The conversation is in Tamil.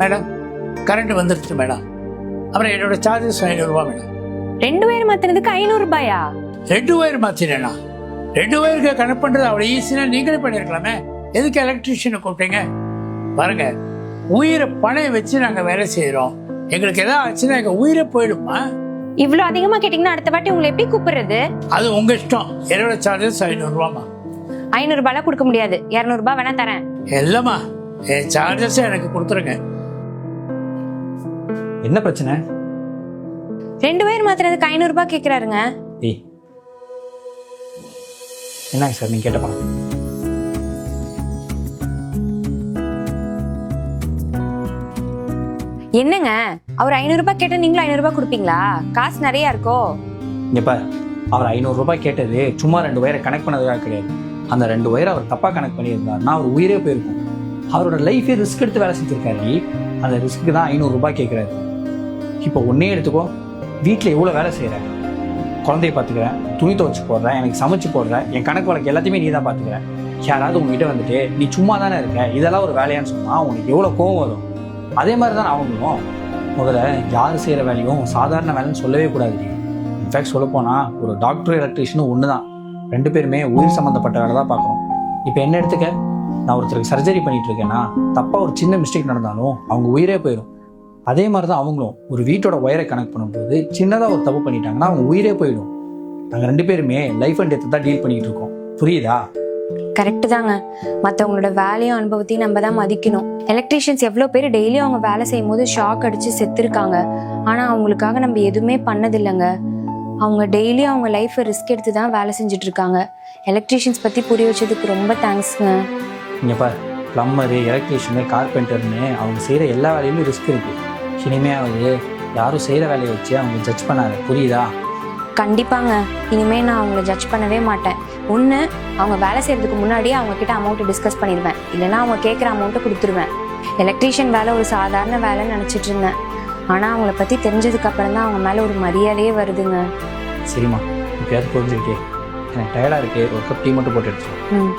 மேடம் கரண்ட் வந்துருச்சு மேடம். அப்புறம் என்னோட சார்ஜஸ் 500 ரூபாய் மேடம். 2 வயர் மாத்தினதுக்கு 500 ரூபாயா? 2 வயர் மாத்தினேனா? 2 வயருக்கு கனெக்ட் பண்றது அவ்வளோ ஈஸியா நீங்களே பண்ணிருக்கலாமே. எதுக்கு எலக்ட்ரிஷியனை கூப்பிட்டீங்க? பாருங்க, உயிரை பணைய வச்சு நாங்க வேலை செய்யறோம். எங்களுக்கு ஏதாவது ஆச்சுன்னா எங்க உயிரை போயிடுமா? இவ்வளவு அதிகமா கேட்டீங்கன்னா அடுத்த வாட்டி உங்களை எப்படி கூப்பிடுறது? அது உங்க இஷ்டம். என்னோட சார்ஜஸ் 500 ரூபாமா. 500 ரூபாய்லாம் கொடுக்க முடியாது. 200 ரூபாய் வேணா தரேன். இல்லம்மா, என் சார்ஜஸ் எனக்கு கொடுத்துருங்க. என்ன பிரச்சனை? 2 வயர் மாத்தினதுக்கு 500 ரூபாய் கேக்குறாருங்க. ஏய், என்னங்க சார் நீங்க கேட்ட பணம்? என்னங்க, அவர் 500 ரூபாய் கேட்டா நீங்களும் 500 ரூபாய் கொடுப்பீங்களா? காசு நிறைய இருக்கோ? இங்க பாரு, அவர் 500 ரூபாய் கேட்டது சும்மா 2 வயரை கனெக்ட் பண்ணதுக்காக கிடையாது. அந்த 2 வயரை அவர் தப்பா கனெக்ட் பண்ணியிருந்தாருன்னா அவர் உயிரே போயிருக்கும். அவரோட லைஃபே ரிஸ்க் எடுத்து வேலை செஞ்சிருக்காரு. அந்த ரிஸ்க்கு தான் 500 ரூபாய் கேட்குறாரு. இப்போ ஒன்னே எடுத்துக்கோ, வீட்டில் எவ்வளோ வேலை செய்கிறேன், குழந்தைய பார்த்துக்கிறேன், துணி துவச்சி போடுறேன், எனக்கு சமைச்சு போடுறேன், என் கணக்கு வழக்கு எல்லாத்தையுமே நீ தான் பார்த்துக்கிறேன். யாராவது உங்ககிட்ட வந்துட்டு நீ சும்மா தானே இருக்க, இதெல்லாம் ஒரு வேலையான்னு சொன்னால் உனக்கு எவ்வளோ கோவம் வரும். அதே மாதிரி தான் அவங்களும். முதல்ல யார் செய்கிற வேலையும் சாதாரண வேலைன்னு சொல்லவே கூடாது. இன்ஃபேக்ட் சொல்லப்போனால் ஒரு டாக்டர் எலக்ட்ரிஷியனும் ஒன்று தான். 2 பேருமே உயிர் சம்மந்தப்பட்ட வேலை தான் பார்க்குறோம். இப்போ என்ன எடுத்துக்க, நான் ஒருத்தருக்கு சர்ஜரி பண்ணிட்டு இருக்கேன்னா தப்பாக ஒரு சின்ன மிஸ்டேக் நடந்தாலும் அவங்க உயிரே போயிடும். அதே மாதிரி தான் அவங்களும் ஒரு வீட்டோட ஒயரை கனெக்ட் பண்ணும்போது சின்னதாக ஒரு தப்பு பண்ணிட்டாங்கன்னா அவங்க உயிரே போயிடும். நாங்கள் 2 பேருமே லைஃப் அண்ட் டெத்தை தான் டீல் பண்ணிட்டு இருக்கோம். புரியுதா? கரெக்டு தாங்க. மற்றவங்களோட வேலையும் அனுபவத்தையும் நம்ம தான் மதிக்கணும். எலக்ட்ரீஷியன்ஸ் எவ்வளோ பேர் டெய்லியும் அவங்க வேலை செய்யும் போது ஷாக் அடிச்சு செத்துருக்காங்க. ஆனால் அவங்களுக்காக நம்ம எதுவுமே பண்ணதில்லைங்க. அவங்க டெய்லி அவங்க லைஃப்பை ரிஸ்க் எடுத்து தான் வேலை செஞ்சுட்டு இருக்காங்க. எலக்ட்ரீஷியன்ஸ் பற்றி புரிய வச்சதுக்கு ரொம்ப தேங்க்ஸுங்க. இங்கே பாரு, ப்ளம்மரு, எலக்ட்ரீஷியனு, கார்பெண்டர்னு அவங்க செய்கிற எல்லா வேலையிலும் ரிஸ்க் இருக்குது. இனிமேல் யாரும் செய்கிற வேலையை வச்சு அவங்க ஜட்ஜ் பண்ணாங்க. புரியுதா? கண்டிப்பாங்க. இனிமேல் நான் அவங்கள ஜட்ஜ் பண்ணவே மாட்டேன். ஒன்று, அவங்க வேலை செய்கிறதுக்கு முன்னாடியே அவங்க கிட்ட அமௌண்ட்டை டிஸ்கஸ் பண்ணிடுவேன். இல்லைனா அவங்க கேட்குற அமௌண்ட்டை கொடுத்துருவேன். எலக்ட்ரீஷியன் வேலை ஒரு சாதாரண வேலைன்னு நினச்சிட்டு இருந்தேன். ஆனால் அவங்கள பற்றி தெரிஞ்சதுக்கு அப்புறம் தான் அவங்க மேலே ஒரு மரியாதையே வருதுங்க. சரிம்மா, இப்போயாவது புரிஞ்சுக்கிட்டே. எனக்கு டயர்டாக இருக்குது, ஒரு கப் டீ மட்டும் போட்டு எடுத்துருவோம்.